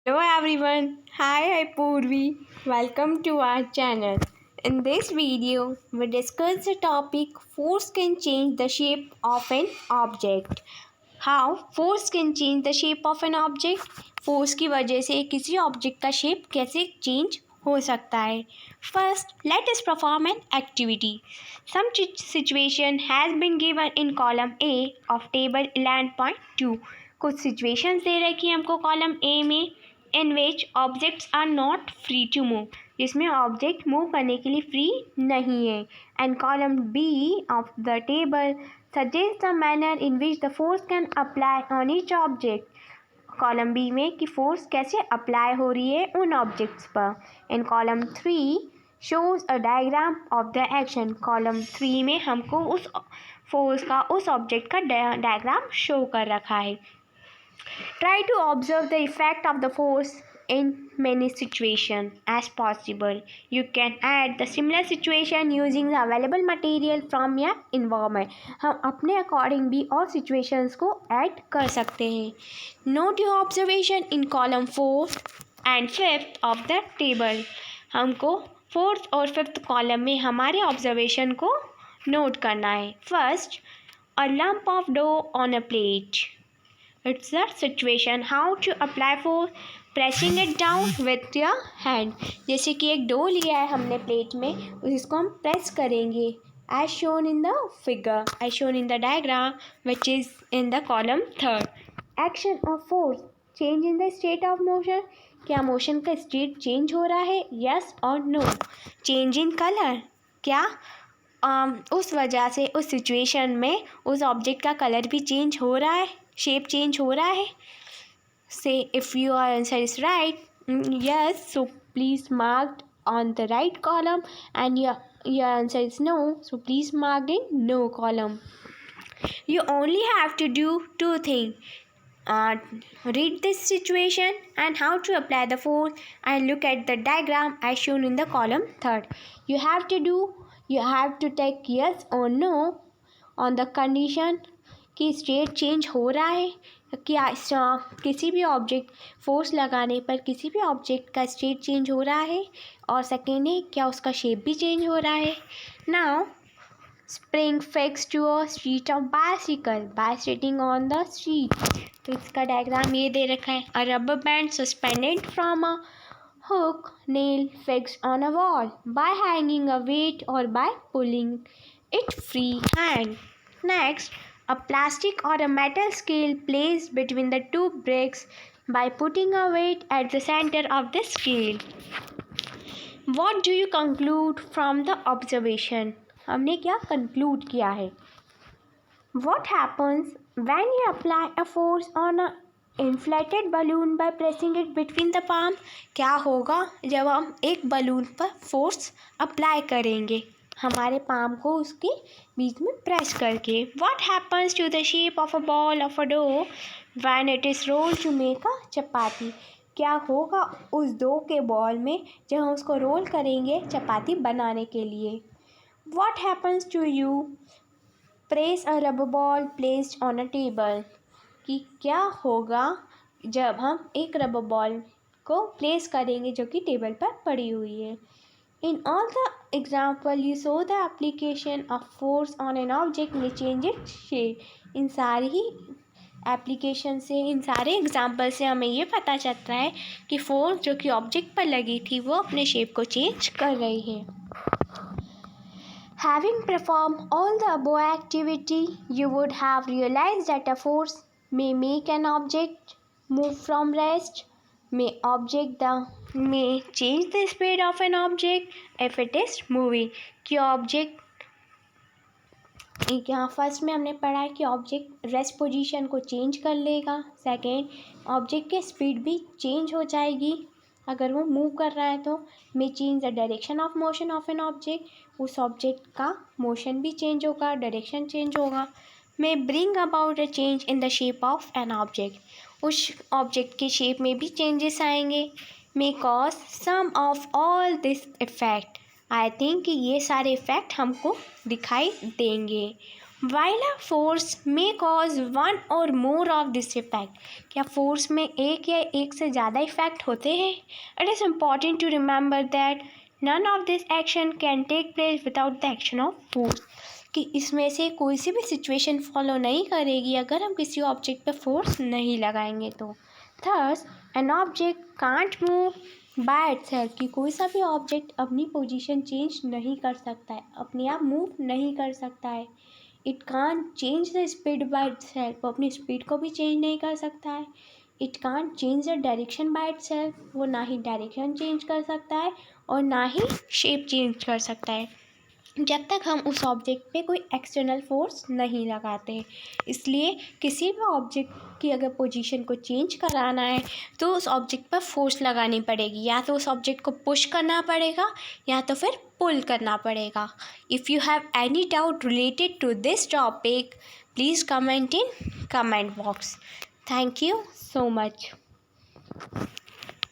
Hello everyone, hi Purvi, welcome to our channel. In this video, we discuss the topic force can change the shape of an object. How force can change the shape of an object? Force की वजह से किसी object का shape कैसे change हो सकता है? First, let us perform an activity. Some situation has been given in column A of table 11.2. कुछ situations दे रखी हैं हमको column A में in which objects are not free to move, जिसमें ऑब्जेक्ट मूव करने के लिए फ्री नहीं है. And column B of the table suggest the manner in which the force can apply on each object. Column B में कि force कैसे apply हो रही है उन ऑब्जेक्ट्स पर. इन column three shows a diagram of the action. Column three में हमको उस फोर्स का उस ऑब्जेक्ट का डायग्राम शो कर रखा है. Try to observe the effect of the force in many situations as possible. You can add the similar situation using the available material from your environment. हम अपने अकॉर्डिंग भी और situations को add कर सकते हैं. Note your observation in column 4 and 5th of the table. हमको 4th और 5th कॉलम में हमारे ऑब्जर्वेशन को नोट करना है. First, a lump of dough on a plate. It's the situation how to apply force, pressing it down with your hand. जैसे कि एक डो लिया है हमने प्लेट में, उसको हम प्रेस करेंगे as shown in the figure, as shown in the diagram which is in the column 3rd. Action of force, change in the state of motion. क्या मोशन का स्टेट चेंज हो रहा है? यस और नो. चेंज इन कलर, क्या उस वजह से उस सिचुएशन में उस ऑब्जेक्ट का कलर भी चेंज हो रहा है, शेप चेंज हो रहा है. से if your answer is right, yes, so please mark on the right column and your answer is no, so please mark in no column. You only have to do two things. Read this situation and how to apply the force and look at the diagram as shown in the column 3rd. You have to take yes or no on the condition कि state change हो रहा है. क्या किसी भी object force लगाने पर किसी भी ऑब्जेक्ट का स्टेट चेंज हो रहा है. और सेकेंड है, क्या उसका शेप भी चेंज हो रहा है. Now spring fix to a sheet of bicycle by sitting on the sheet. तो इसका डायग्राम ये दे रखा है. A rubber band suspended from a hook nail fixed on a wall by hanging a weight or by pulling it free hand. Next, a plastic or a metal scale placed between the two bricks by putting a weight at the center of the scale. What do you conclude from the observation? हमने क्या conclude किया है? What happens when you apply a force on a inflated balloon by pressing it between the palm? क्या होगा जब हम एक balloon पर फोर्स अप्लाई करेंगे हमारे पाम को उसके बीच में प्रेस करके. What happens to the shape of a ball of a dough when it is rolled to make a chapati? क्या होगा उस डो के बॉल में जब हम उसको रोल करेंगे चपाती बनाने के लिए. What happens to you press a rubber ball placed on a table? कि क्या होगा जब हम एक रबर बॉल को प्लेस करेंगे जो कि टेबल पर पड़ी हुई है. In all the example you so the application of force on an object में चेंज इट शेप. इन सारी ही एप्लीकेशन से, इन सारे एग्जाम्पल से हमें ये पता चलता है कि फोर्स जो कि ऑब्जेक्ट पर लगी थी वो अपने शेप को चेंज कर रही है. Having performed all the above activity, you would have realized that a force may make an object move from rest, may change the speed of an object if it is moving. कि object, यहाँ first में हमने पढ़ा है कि object rest position को change कर लेगा. सेकेंड, ऑब्जेक्ट की स्पीड भी चेंज हो जाएगी अगर वो मूव कर रहा है तो. मे change the direction of motion of an object, उस ऑब्जेक्ट का मोशन भी चेंज होगा, डायरेक्शन चेंज होगा. मे bring about a change in the shape of an object, उस ऑब्जेक्ट के शेप में भी चेंजेस आएंगे. May cause some of all this effect. I think कि ये सारे इफ़ेक्ट हमको दिखाई देंगे. While a force may cause one or more of this effect, क्या फोर्स में एक या एक से ज़्यादा इफेक्ट होते हैं? It is important to remember that none of this action can take place without the action of force, कि इसमें से कोई सी भी सिचुएशन फॉलो नहीं करेगी अगर हम किसी ऑब्जेक्ट पे फोर्स नहीं लगाएंगे तो। Thus an object can't move by itself, कि कोई सा भी ऑब्जेक्ट अपनी पोजीशन चेंज नहीं कर सकता है, अपने आप मूव नहीं कर सकता है। It can't change the speed by itself, वो अपनी स्पीड को भी चेंज नहीं कर सकता है। It can't change the direction by itself, वो ना ही डायरेक्शन चेंज कर सकता है और ना ही शेप चेंज कर सकता है जब तक हम उस ऑब्जेक्ट पे कोई एक्सटर्नल फोर्स नहीं लगाते। इसलिए किसी भी ऑब्जेक्ट की अगर पोजीशन को चेंज कराना है तो उस ऑब्जेक्ट पर फोर्स लगानी पड़ेगी, या तो उस ऑब्जेक्ट को पुश करना पड़ेगा या तो फिर पुल करना पड़ेगा। If you have any doubt related to this topic, please comment in comment box. Thank you so much.